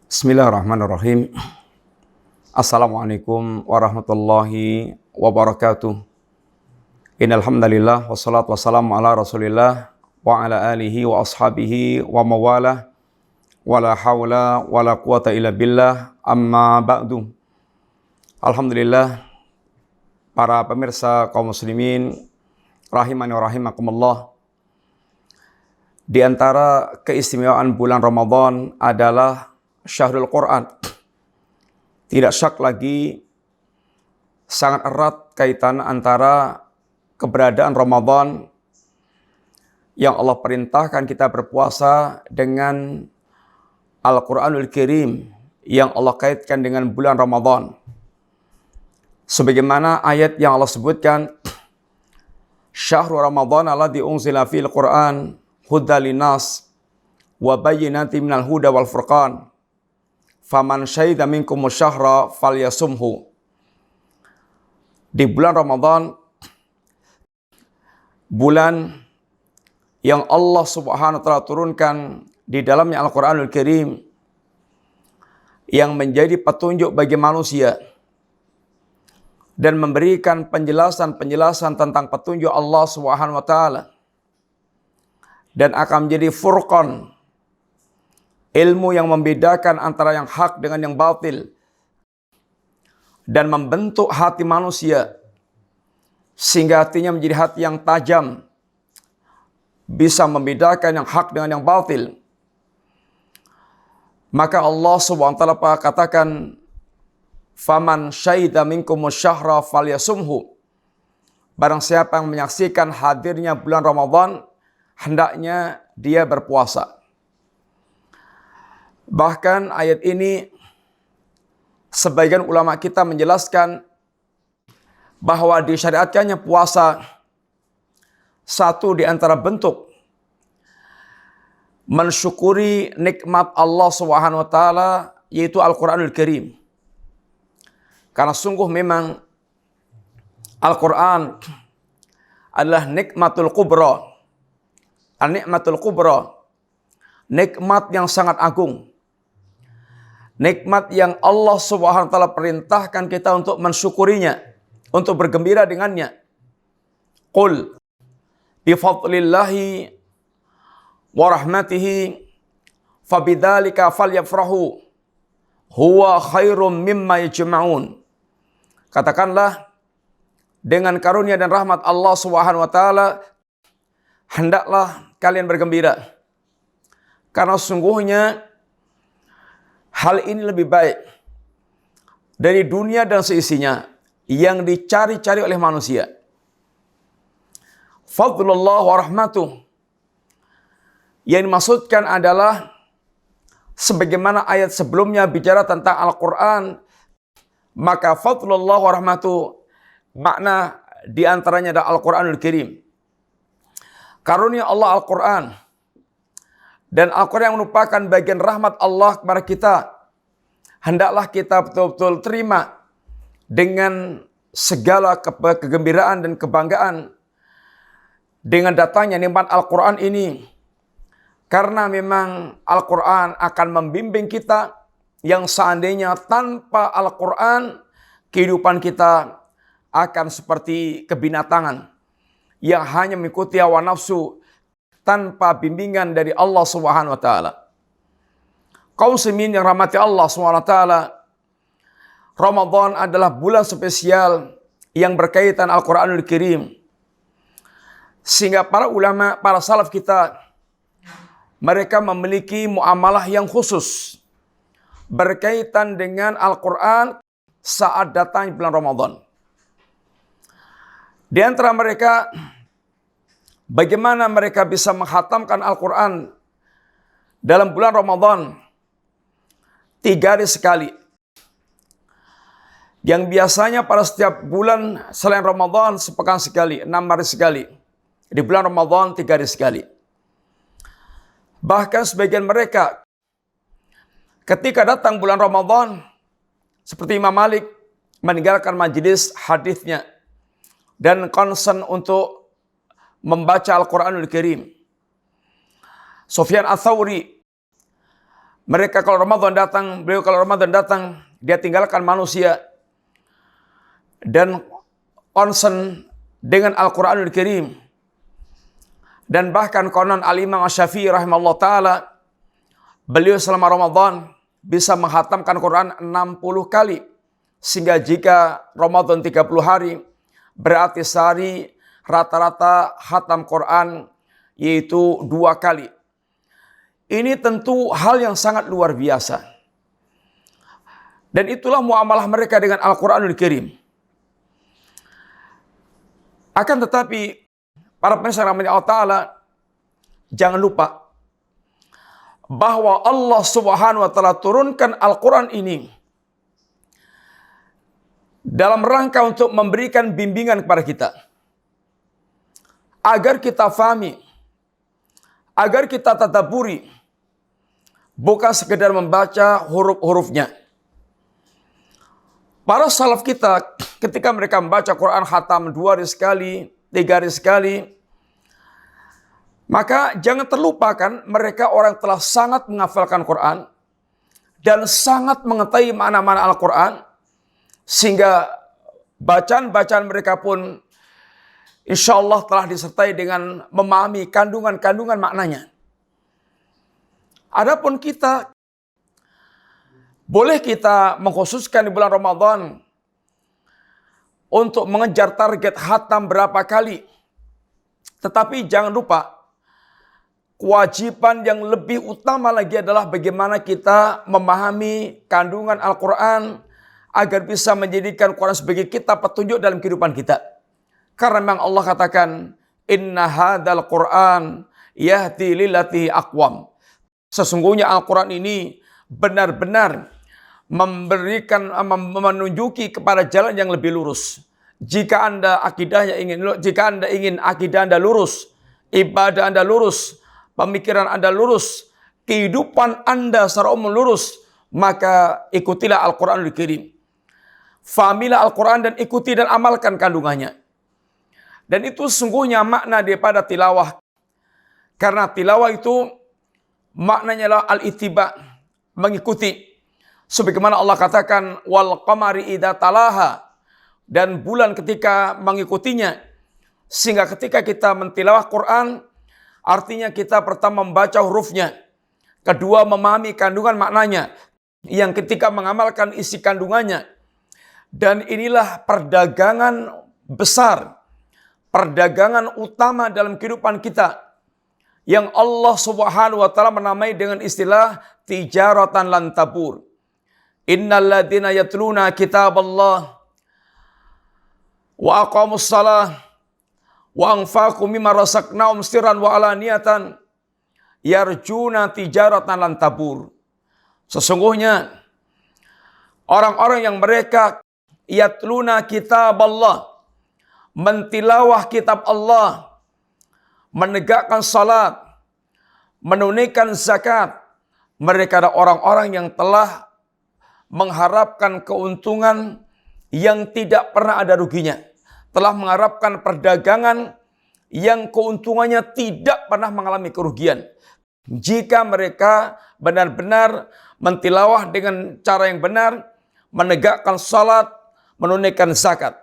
Bismillahirrahmanirrahim. Assalamualaikum warahmatullahi wabarakatuh. Innal hamdalillah wassalatu wassalamu ala Rasulillah wa ala alihi wa ashabihi wa mawalah. Wala haula wala quwata illa billah. Amma ba'du. Alhamdulillah, para pemirsa kaum muslimin rahimani wa rahimakumullah. Di antara keistimewaan bulan Ramadan adalah Syahrul Quran. Tidak syak lagi sangat erat kaitan antara keberadaan Ramadan yang Allah perintahkan kita berpuasa dengan Al-Quranul Karim yang Allah kaitkan dengan bulan Ramadan. Sebagaimana ayat yang Allah sebutkan, Syahrul Ramadan alladzi unzila fil Quran hudal linnas wa bayyinatin minal huda wal furqan. Faman syahida minkumus syahra falyasumhu. Di bulan Ramadan, bulan yang Allah Subhanahu wa taala turunkan di dalamnya Al-Qur'anul Karim yang menjadi petunjuk bagi manusia dan memberikan penjelasan-penjelasan tentang petunjuk Allah Subhanahu wa taala, dan akan menjadi furqan, ilmu yang membedakan antara yang hak dengan yang batil, dan membentuk hati manusia sehingga hatinya menjadi hati yang tajam, bisa membedakan yang hak dengan yang batil. Maka Allah Subhanahu wa taala katakan, faman syahida minkumus syahra falyasumhu. Barang siapa yang menyaksikan hadirnya bulan Ramadan, hendaknya dia berpuasa. Bahkan ayat ini sebagian ulama kita menjelaskan bahwa disyariatkannya puasa satu di antara bentuk mensyukuri nikmat Allah Subhanahu wa taala, yaitu Al-Qur'anul Karim. Karena sungguh memang Al-Qur'an adalah nikmatul kubra. An-nikmatul kubra, nikmat yang sangat agung. Nikmat yang Allah Subhanahu wa taala perintahkan kita untuk mensyukurinya, untuk bergembira dengannya. Qul bi fadlillahi wa rahmatihi fabidzalika falyafrahu huwa khairum mimma yajma'un. Katakanlah, dengan karunia dan rahmat Allah Subhanahu wa taala hendaklah kalian bergembira, karena sungguhnya hal ini lebih baik dari dunia dan seisinya yang dicari-cari oleh manusia. Fadlullah wa rahmatuh, yang dimaksudkan adalah sebagaimana ayat sebelumnya bicara tentang Al-Quran, maka fadlullah wa rahmatuh makna diantaranya adalah Al-Quranul Karim. Karunia Allah Al-Quran, dan Al-Quran yang merupakan bagian rahmat Allah kepada kita, hendaklah kita betul-betul terima dengan segala kegembiraan dan kebanggaan dengan datangnya nikmat Al-Quran ini. Karena memang Al-Quran akan membimbing kita yang seandainya tanpa Al-Quran, kehidupan kita akan seperti kebinatangan yang hanya mengikuti hawa nafsu tanpa bimbingan dari Allah Subhanahu wa taala. Kaum muslimin yang rahmati Allah Subhanahu wa taala, Ramadan adalah bulan spesial yang berkaitan Al-Qur'anul Karim. Sehingga para ulama, para salaf kita, mereka memiliki muamalah yang khusus berkaitan dengan Al-Qur'an saat datang bulan Ramadan. Di antara mereka, bagaimana mereka bisa menghatamkan Al-Quran dalam bulan Ramadan 3 hari sekali. Yang biasanya pada setiap bulan selain Ramadan sepekan sekali, 6 hari sekali. Di bulan Ramadan 3 hari sekali. Bahkan sebagian mereka ketika datang bulan Ramadan, seperti Imam Malik, meninggalkan majelis hadisnya dan concern untuk membaca Al-Quranul Karim. Sufyan Ats-Tsauri Mereka kalau Ramadan datang, beliau kalau Ramadan datang, dia tinggalkan manusia dan onsen dengan Al-Quranul Karim. Dan bahkan konon Al-Imam Asy-Syafi'i rahimahullah ta'ala, beliau selama Ramadan bisa menghatamkan Quran 60 kali. Sehingga jika Ramadan 30 hari, berarti sehari rata-rata hatam Quran yaitu 2 kali. Ini tentu hal yang sangat luar biasa. Dan itulah muamalah mereka dengan Al-Quranul Karim. Akan tetapi, para pemirsa rahmati Allah Ta'ala, jangan lupa bahwa Allah Subhanahu wa Ta'ala turunkan Al-Quran ini dalam rangka untuk memberikan bimbingan kepada kita, agar kita fahami, agar kita tadabburi, bukan sekedar membaca huruf-hurufnya. Para salaf kita ketika mereka membaca Quran khatam 2 hari sekali, 3 hari sekali, maka jangan terlupakan mereka orang telah sangat menghafalkan Quran dan sangat mengetahui makna-makna Al-Quran, sehingga bacaan-bacaan mereka pun insya Allah telah disertai dengan memahami kandungan-kandungan maknanya. Adapun kita, boleh kita mengkhususkan di bulan Ramadan untuk mengejar target khatam berapa kali. Tetapi jangan lupa, kewajiban yang lebih utama lagi adalah bagaimana kita memahami kandungan Al-Quran agar bisa menjadikan Quran sebagai kitab petunjuk dalam kehidupan kita. Karena memang Allah katakan, Inna hadal Quran yahdi lillati aqwam. Sesungguhnya Al-Quran ini benar-benar menunjuki kepada jalan yang lebih lurus. Jika Anda ingin akidah Anda lurus, ibadah Anda lurus, pemikiran Anda lurus, kehidupan Anda secara umum lurus, maka ikutilah Al-Quranul Karim. Fahamilah Al-Quran dan ikuti dan amalkan kandungannya. Dan itu sesungguhnya makna daripada tilawah. Karena tilawah itu maknanya adalah al-ittiba, mengikuti. Sebagaimana Allah katakan, wal qamari idza talaha, dan bulan ketika mengikutinya. Sehingga ketika kita mentilawah Quran, artinya kita pertama membaca hurufnya, kedua memahami kandungan maknanya, yang ketika mengamalkan isi kandungannya. Dan inilah perdagangan besar, perdagangan utama dalam kehidupan kita, yang Allah Subhanahu wa Ta'ala menamai dengan istilah tijaratan lan tabur. Innal ladzina yatluna kitaballah wa aqamus shalah wa anfaqu mimma razaqnahum sirran wa alaniyatan yarjuna tijaratan lan tabur. Sesungguhnya orang-orang yang mereka yatluna kitaballah, mentilawah kitab Allah, menegakkan salat, menunaikan zakat, mereka adalah orang-orang yang telah mengharapkan keuntungan yang tidak pernah ada ruginya. Telah mengharapkan perdagangan yang keuntungannya tidak pernah mengalami kerugian. Jika mereka benar-benar mentilawah dengan cara yang benar, menegakkan salat, menunaikan zakat.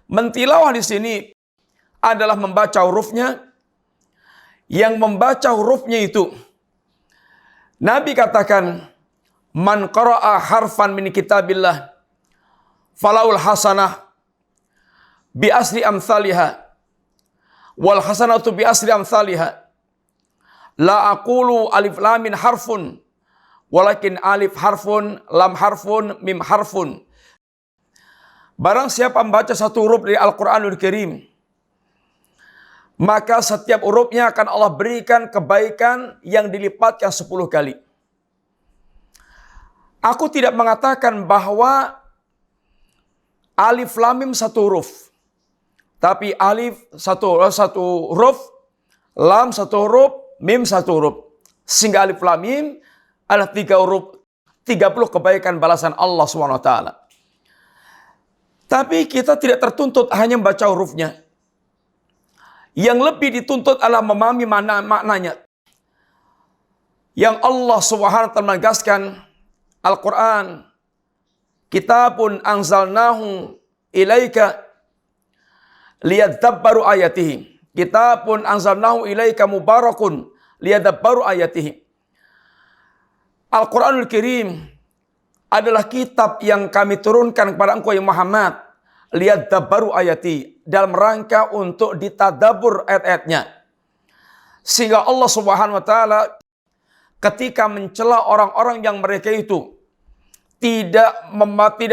Mentilawah di sini adalah membaca hurufnya. Yang membaca hurufnya itu, Nabi katakan, man qara'a harfan min kitabillah falaul hasanah bi asli amsalihha wal hasanatu bi asli amsalihha. La aqulu alif lam min harfun walakin alif harfun lam harfun mim harfun. Barang siapa membaca satu huruf dari Al-Quranul Karim, maka setiap hurufnya akan Allah berikan kebaikan yang dilipatkan 10 kali. Aku tidak mengatakan bahwa alif lam mim satu huruf, tapi alif satu huruf, lam satu huruf, mim satu huruf. Sehingga alif lam mim adalah 3 huruf, 30 kebaikan balasan Allah SWT. Tapi kita tidak tertuntut hanya membaca hurufnya. Yang lebih dituntut adalah memahami maknanya. yang Allah Subhanahu wa taala menegaskan Al-Qur'an, kitabun anzalnahu ilaika liyadabbaru ayatihi. Kitabun anzalnahu ilaika mubarakun liyadabbaru ayatihi. Al-Qur'anul Karim adalah kitab yang kami turunkan kepada engkau ya Muhammad, liyadabbaru ayati, dalam rangka untuk ditadabur ayat-ayatnya. Sehingga Allah Subhanahu wa taala ketika mencela orang-orang yang mereka itu tidak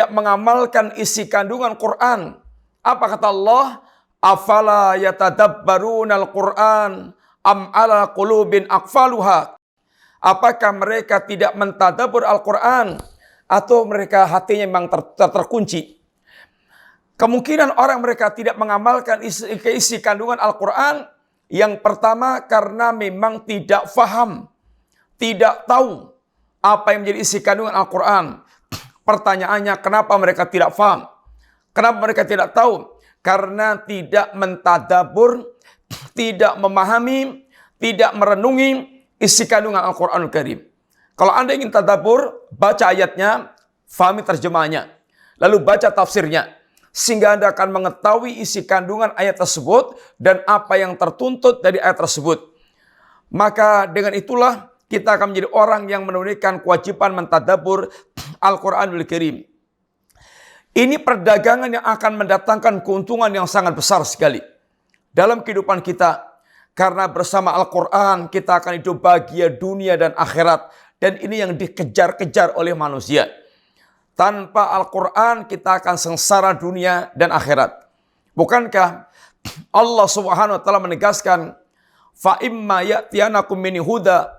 mengamalkan isi kandungan Quran, apa kata Allah? Afala yatadabbarunal Quran am ala qulubin aqfaluha. Apakah mereka tidak mentadabbur Al-Quran atau mereka hatinya memang terkunci? Kemungkinan orang mereka tidak mengamalkan isi kandungan Al-Quran, yang pertama karena memang tidak faham, tidak tahu apa yang menjadi isi kandungan Al-Quran. Pertanyaannya, kenapa mereka tidak faham? Kenapa mereka tidak tahu? Karena tidak mentadabur, tidak memahami, tidak merenungi isi kandungan Al-Quranul Karim. Kalau Anda ingin tadabbur, baca ayatnya, fahami terjemahnya, lalu baca tafsirnya, sehingga Anda akan mengetahui isi kandungan ayat tersebut dan apa yang tertuntut dari ayat tersebut. Maka dengan itulah kita akan menjadi orang yang menunaikan kewajiban mentadabbur Al-Quranul Karim. Ini perdagangan yang akan mendatangkan keuntungan yang sangat besar sekali dalam kehidupan kita. Karena bersama Al-Quran kita akan hidup bahagia dunia dan akhirat. Dan ini yang dikejar-kejar oleh manusia. Tanpa Al-Quran kita akan sengsara dunia dan akhirat. Bukankah Allah Subhanahu wa taala menegaskan, fa imma ya'tiyanakum minni huda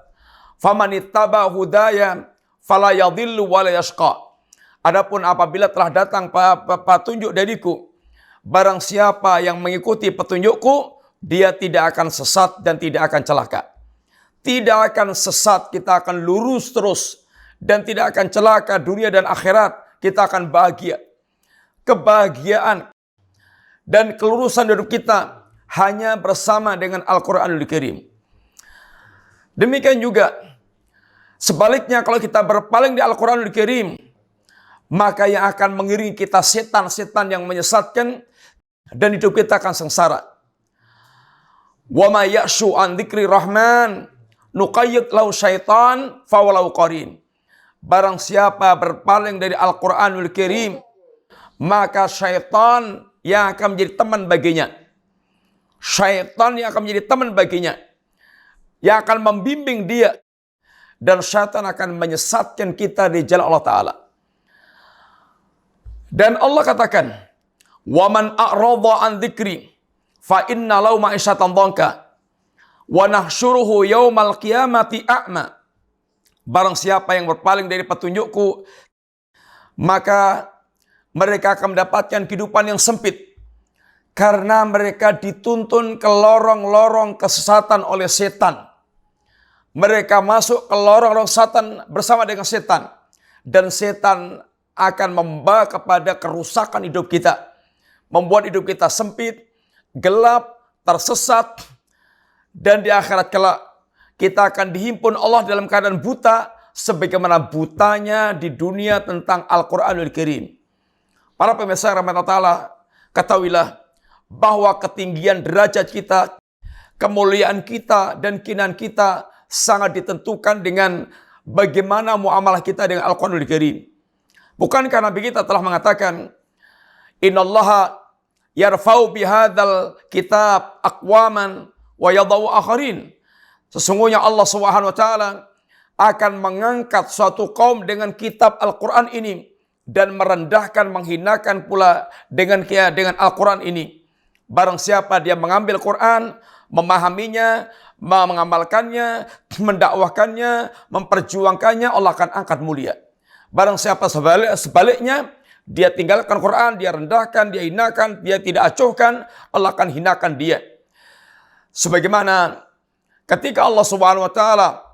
famanittaba hudaya fala yadhillu wa la yashqa. Adapun apabila telah datang petunjuk dariku, barang siapa yang mengikuti petunjukku, dia tidak akan sesat dan tidak akan celaka. Tidak akan sesat, kita akan lurus terus. Dan tidak akan celaka dunia dan akhirat. Kita akan bahagia. Kebahagiaan dan kelurusan hidup kita hanya bersama dengan Al-Quranul Karim. Demikian juga, sebaliknya kalau kita berpaling di Al-Quranul Karim, maka yang akan mengiringi kita setan-setan yang menyesatkan dan hidup kita akan sengsara. Wa may ya'shu an dzikri rahman nuqayyid lahu syaitan fawalau qarin. Barang siapa berpaling dari Al-Quranul Karim, maka syaitan yang akan menjadi teman baginya. Syaitan yang akan menjadi teman baginya, yang akan membimbing dia, dan syaitan akan menyesatkan kita di jalan Allah Ta'ala. Dan Allah katakan, wa man a'rada an dzikri fa inna lahu ma'isyatan dhanka wa nahsyuruhu yaumal qiyamati a'ma. Barang siapa yang berpaling dari petunjukku, maka mereka akan mendapatkan kehidupan yang sempit. Karena mereka dituntun ke lorong-lorong kesesatan oleh setan. Mereka masuk ke lorong-lorong setan bersama dengan setan. Dan setan akan membawa kepada kerusakan hidup kita. Membuat hidup kita sempit, gelap, tersesat. Dan di akhirat kelak kita akan dihimpun Allah dalam keadaan buta, sebagaimana butanya di dunia tentang Al-Quranul Karim. Para pemirsa rahmat Allah Ta'ala, ketahuilah bahwa ketinggian derajat kita, kemuliaan kita, dan kehinaan kita sangat ditentukan dengan bagaimana muamalah kita dengan Al-Quranul Karim. Bukankah Nabi kita telah mengatakan, innallaha yarfa'u bihadzal kitab aqwaman wa yadau akharin. Sesungguhnya Allah Subhanahu wa taala akan mengangkat suatu kaum dengan kitab Al-Quran ini dan merendahkan, menghinakan pula dengan Al-Quran ini. Barang siapa dia mengambil Quran, memahaminya, mengamalkannya, mendakwahkannya, memperjuangkannya, Allah akan angkat mulia. Barang siapa sebaliknya, dia tinggalkan Quran, dia rendahkan, dia hinakan, dia tidak acuhkan, Allah akan hinakan dia. Sebagaimana ketika Allah Subhanahu wa taala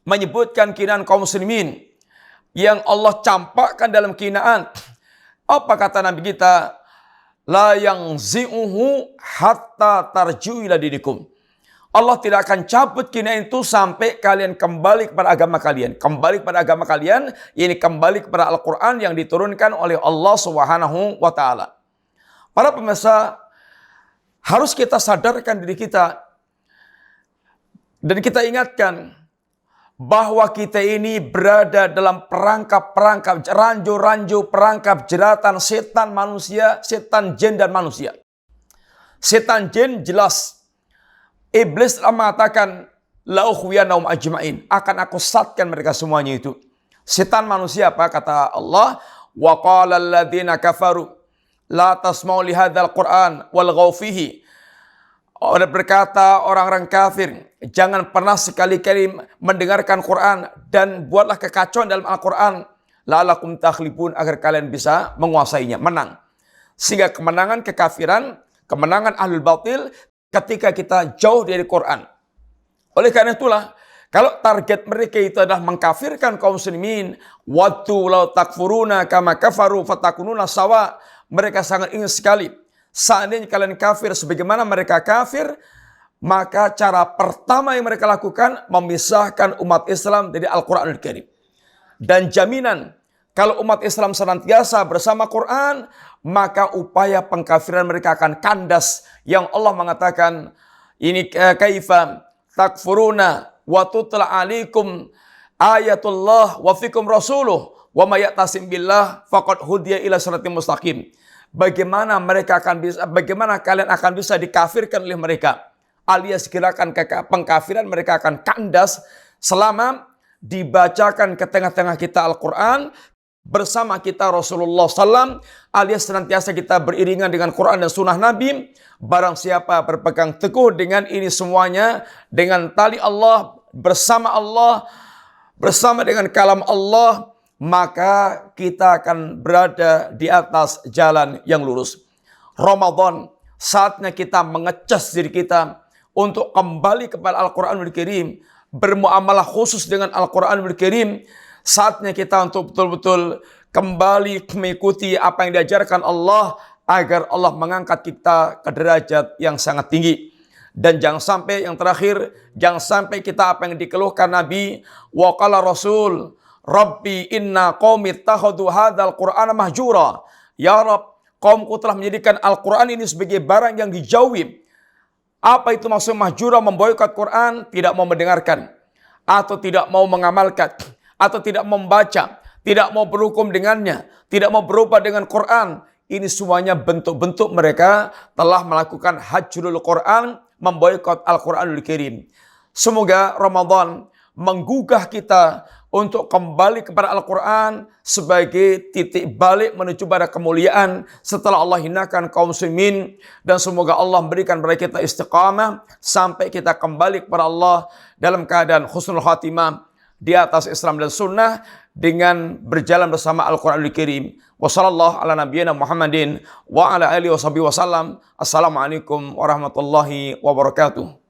menyebutkan kehinaan kaum muslimin yang Allah campakkan dalam kehinaan, apa kata Nabi kita? La yangzi'uhu hatta tarji'u ila dinikum. Allah tidak akan cabut kinayah itu sampai kalian kembali kepada agama kalian. Kembali kepada agama kalian, ini kembali kepada Al-Quran yang diturunkan oleh Allah Subhanahu wa Ta'ala. Para pemirsa, harus kita sadarkan diri kita dan kita ingatkan bahwa kita ini berada dalam perangkap-perangkap, ranjau-ranjau perangkap jeratan setan manusia, setan jin dan manusia. Setan jin jelas. Iblis telah mengatakan, la ukhwiyanahum ajma'in, akan aku sesatkan mereka semuanya itu. Setan manusia apa? Kata Allah, wa qala alladziina kafaru la tasma'u li hadzal Qur'an walghaw fihi. Berkata orang-orang kafir, jangan pernah sekali-kali mendengarkan Quran dan buatlah kekacauan dalam Al-Quran. La'alakum takhlibun, agar kalian bisa menguasainya, menang. Sehingga kemenangan kekafiran, kemenangan ahlul batil ketika kita jauh dari Quran. Oleh karena itulah, kalau target mereka itu adalah mengkafirkan kaum muslimin, waddu law takfuruna kama kafaru fatakununa sawa, mereka sangat ingin sekali seandainya kalian kafir sebagaimana mereka kafir, maka cara pertama yang mereka lakukan memisahkan umat Islam dari Al-Quranul Karim. Dan jaminan kalau umat Islam senantiasa bersama Quran, maka upaya pengkafiran mereka akan kandas. Yang Allah mengatakan, ini kaifa takfuruna wa tutla alaikum ayatullah wa fikum rasuluh wa may ya'tasim billah faqad hudiya ila siratim mustaqim. Bagaimana kalian akan bisa dikafirkan oleh mereka? Alias gerakan pengkafiran mereka akan kandas selama dibacakan ke tengah-tengah kita Al-Quran, bersama kita Rasulullah SAW, alias senantiasa kita beriringan dengan Quran dan Sunnah Nabi. Barang siapa berpegang teguh dengan ini semuanya, dengan tali Allah, bersama dengan kalam Allah, maka kita akan berada di atas jalan yang lurus. Ramadan, saatnya kita mengecas diri kita untuk kembali kepada Al-Quranul Karim, bermuamalah khusus dengan Al-Quranul Karim. Saatnya kita untuk betul-betul kembali mengikuti apa yang diajarkan Allah, agar Allah mengangkat kita ke derajat yang sangat tinggi. Dan jangan sampai yang terakhir, jangan sampai kita apa yang dikeluhkan Nabi, wa qala Rasul, Rabbi inna qaumi ittakhadhu hadzal Qur'ana mahjura. Ya Rabb, kaumku telah menjadikan Al-Quran ini sebagai barang yang dijauhi. Apa itu maksud mahjura? Memboikot Quran, tidak mau mendengarkan, atau tidak mau mengamalkan, atau tidak membaca, tidak mau berhukum dengannya, tidak mau berubah dengan Quran. Ini semuanya bentuk-bentuk mereka telah melakukan hajrul Quran, memboikot Al-Quranul Karim. Semoga Ramadan menggugah kita untuk kembali kepada Al-Quran sebagai titik balik menuju pada kemuliaan setelah Allah hinakan kaum muslimin. Dan semoga Allah memberikan kepada kita istiqamah sampai kita kembali kepada Allah dalam keadaan husnul khatimah di atas Islam dan Sunnah, dengan berjalan bersama Al-Quranul Karim. Wassallallahu ala nabiyyina Muhammadin wa ala alihi wa sahbihi wasallam. Assalamualaikum warahmatullahi wabarakatuh.